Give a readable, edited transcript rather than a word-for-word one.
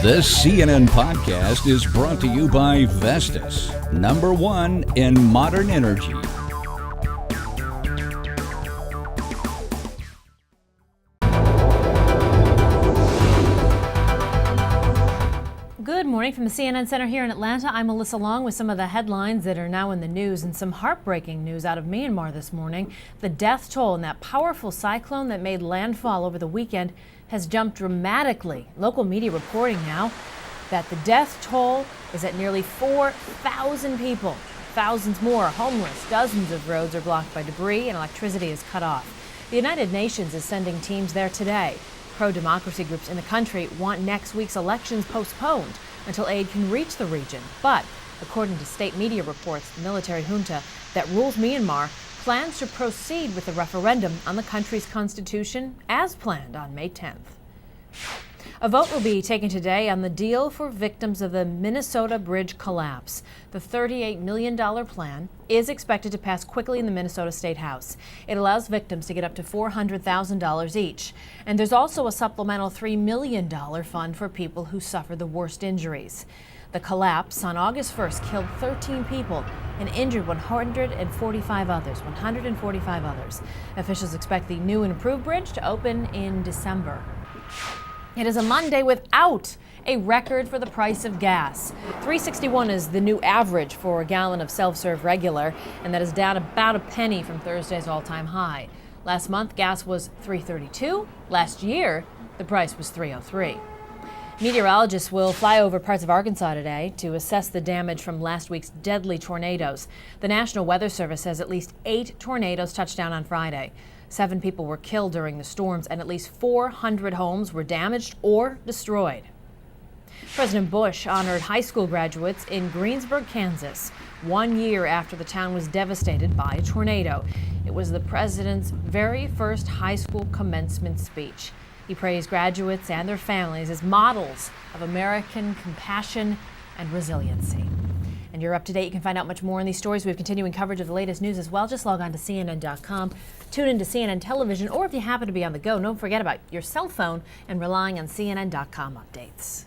This CNN podcast is brought to you by Vestas, #1 in modern energy. Good morning from the CNN Center here in Atlanta. I'm Melissa Long with some of the headlines that are now in the news and some heartbreaking news out of Myanmar this morning. The death toll in that powerful cyclone that made landfall over the weekend has jumped dramatically. Local media reporting now that the death toll is at nearly 4,000 people. Thousands more are homeless. Dozens of roads are blocked by debris and electricity is cut off. The United Nations is sending teams there today. Pro-democracy groups in the country want next week's elections postponed until aid can reach the region. But according to state media reports, the military junta that rules Myanmar plans to proceed with the referendum on the country's constitution as planned on May 10th. A vote will be taken today on the deal for victims of the Minnesota bridge collapse. The $38 million plan is expected to pass quickly in the Minnesota State House. It allows victims to get up to $400,000 each. And there's also a supplemental $3 million fund for people who suffered the worst injuries. The collapse on August 1st killed 13 people and injured 145 others. Officials expect the new and improved bridge to open in December. It is a Monday without a record for the price of gas. $3.61 is the new average for a gallon of self-serve regular, and that is down about a penny from Thursday's all-time high. Last month, gas was $3.32. Last year, the price was $3.03. Meteorologists will fly over parts of Arkansas today to assess the damage from last week's deadly tornadoes. The National Weather Service says at least 8 tornadoes touched down on Friday. 7 people were killed during the storms and at least 400 homes were damaged or destroyed. President Bush honored high school graduates in Greensburg, Kansas, 1 year after the town was devastated by a tornado. It was the president's very first high school commencement speech. He praised graduates and their families as models of American compassion and resiliency. And you're up to date. You can find out much more on these stories. We have continuing coverage of the latest news as well. Just log on to CNN.com, tune into CNN television, or if you happen to be on the go, don't forget about your cell phone and relying on CNN.com updates.